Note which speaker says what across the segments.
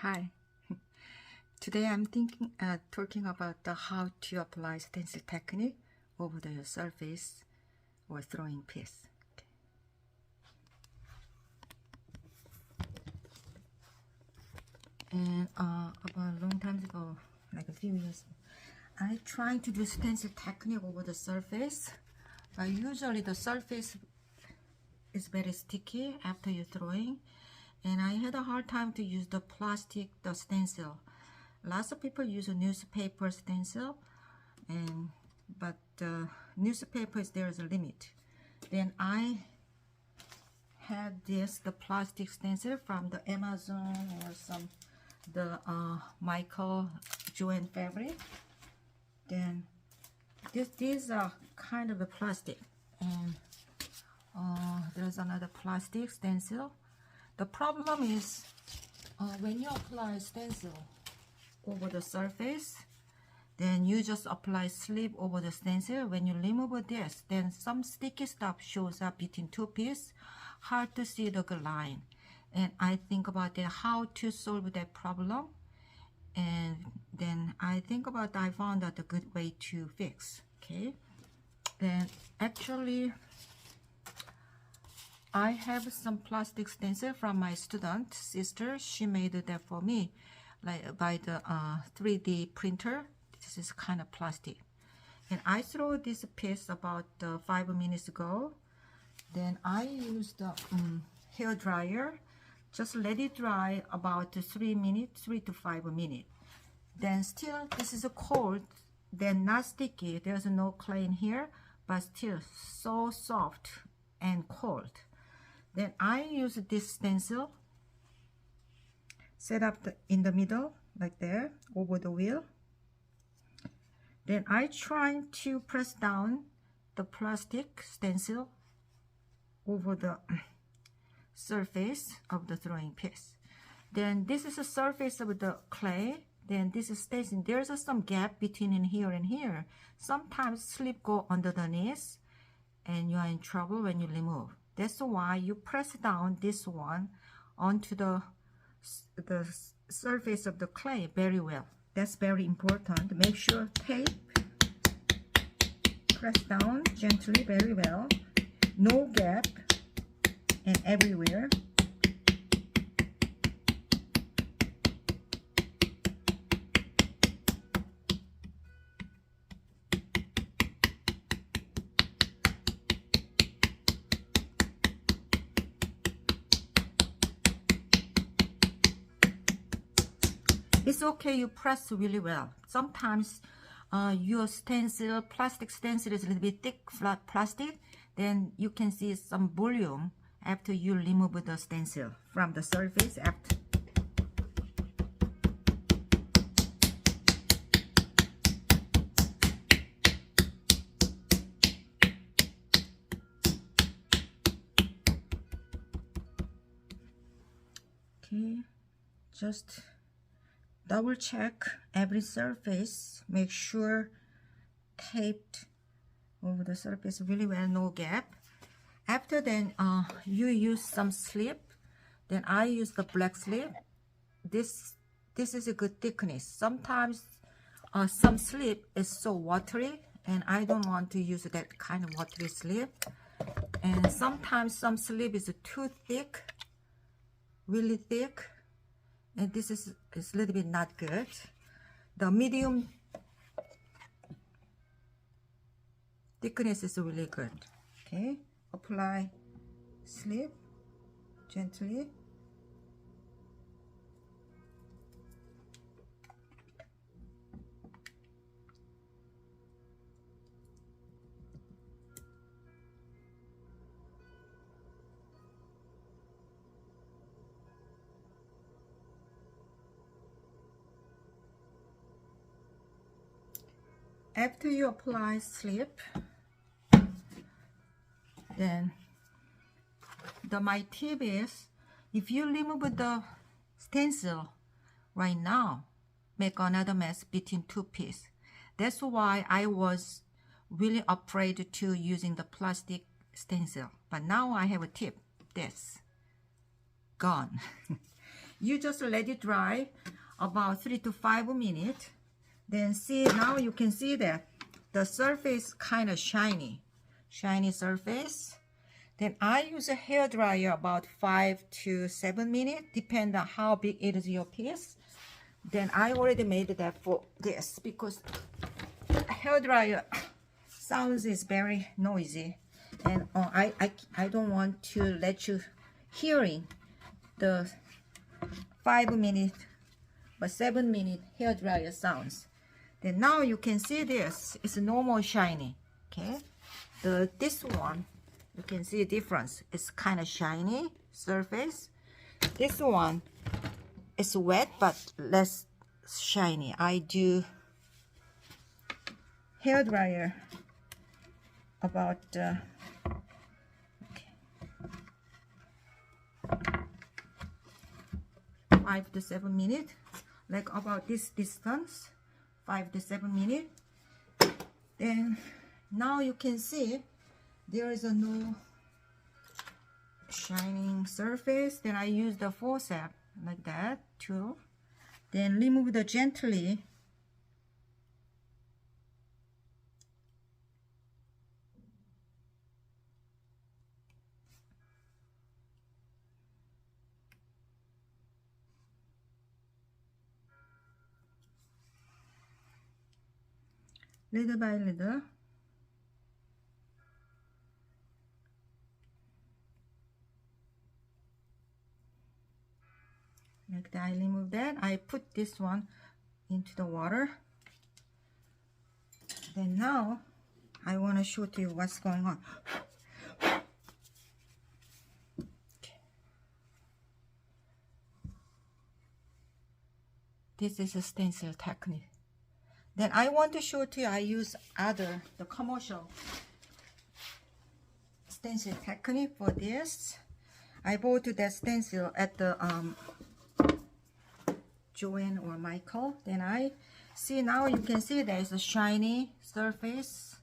Speaker 1: Hi. Today I'm talking about how to apply stencil technique over the surface or throwing piece. And about a long time ago, like a few years ago, I tried to do stencil technique over the surface, but usually the surface is very sticky after you're throwing, and I had a hard time to use the stencil. Lots of people use a newspaper stencil, but newspapers there is a limit. Then I had the plastic stencil from the Amazon or the Michael Joanne fabric. Then these are kind of a plastic, and there's another plastic stencil. The problem is when you apply stencil over the surface, then you just apply slip over the stencil. When you remove this, then some sticky stuff shows up between two pieces, hard to see the line. And I think about that, how to solve that problem, and then I found out a good way to fix. Okay, then actually I have some plastic stencil from my student sister. She made that for me, like by the 3D printer. This is kind of plastic, and I threw this piece about 5 minutes ago. Then I used the hair dryer, just let it dry about 3 to 5 minutes. Then still this is cold, then not sticky, there's no clay in here, but still so soft and cold. Then I use this stencil, set up in the middle like there over the wheel. Then I try to press down the plastic stencil over the surface of the throwing piece. Then this is the surface of the clay. Then this is stencil. There's some gap between in here and here. Sometimes slip go under the knees, and you are in trouble when you remove. That's why you press down this one onto the surface of the clay very well. That's very important. Make sure tape, press down gently very well, no gap, and everywhere. It's okay you press really well. Sometimes your stencil, plastic stencil is a little bit thick, flat plastic, then you can see some volume after you remove the stencil from the surface after. Okay, just double check every surface, make sure taped over the surface really well, no gap. After then you use some slip. Then I use the black slip. This is a good thickness. Sometimes some slip is so watery, and I don't want to use that kind of watery slip. And sometimes some slip is too thick, really thick, and this is a little bit not good. The medium thickness is really good. Okay, apply slip gently. After you apply slip, then my tip is, if you remove the stencil right now, make another mess between two pieces. That's why I was really afraid to using the plastic stencil. But now I have a tip. This gone. You just let it dry about 3 to 5 minutes. Then see, now you can see that the surface kind of shiny surface. Then I use a hair dryer about 5 to 7 minutes, depend on how big it is your piece. Then I already made that for this because hair dryer sounds is very noisy, and I don't want to let you hearing the 5 minute but 7 minute hair dryer sounds. Then now you can see this is normal shiny. Okay, this one you can see a difference. It's kind of shiny surface. This one is wet but less shiny. I do hair dryer about 5 to 7 minutes, like about this distance, 5 to 7 minutes. Then now you can see there is a no shining surface. Then I use the forceps like that too. Then remove the gently. Little by little. Like that, I remove that. I put this one into the water. Then now I want to show to you what's going on. This is a stencil technique. Then I want to show to you, I use the commercial stencil technique for this. I bought that stencil at the Joanne or Michael. Then I see, now you can see there is a shiny surface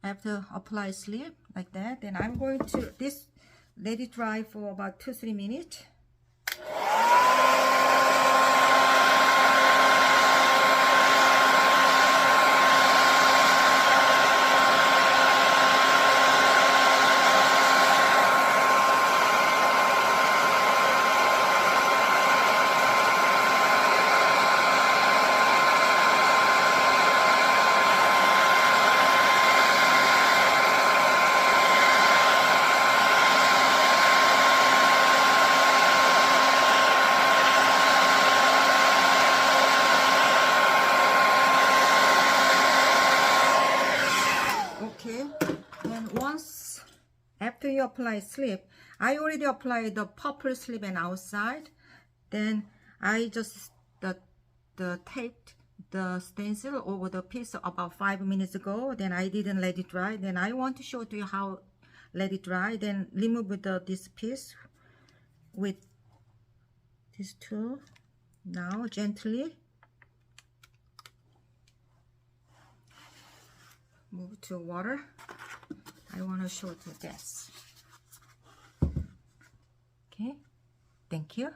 Speaker 1: after apply sleeve like that. Then I'm going to let it dry for about 2-3 minutes. After you apply slip, I already applied the purple slip and outside. Then I just taped the stencil over the piece about 5 minutes ago. Then I didn't let it dry. Then I want to show to you how let it dry. Then remove this piece with this tool. Now gently move to water. I want to show you this. Okay, thank you.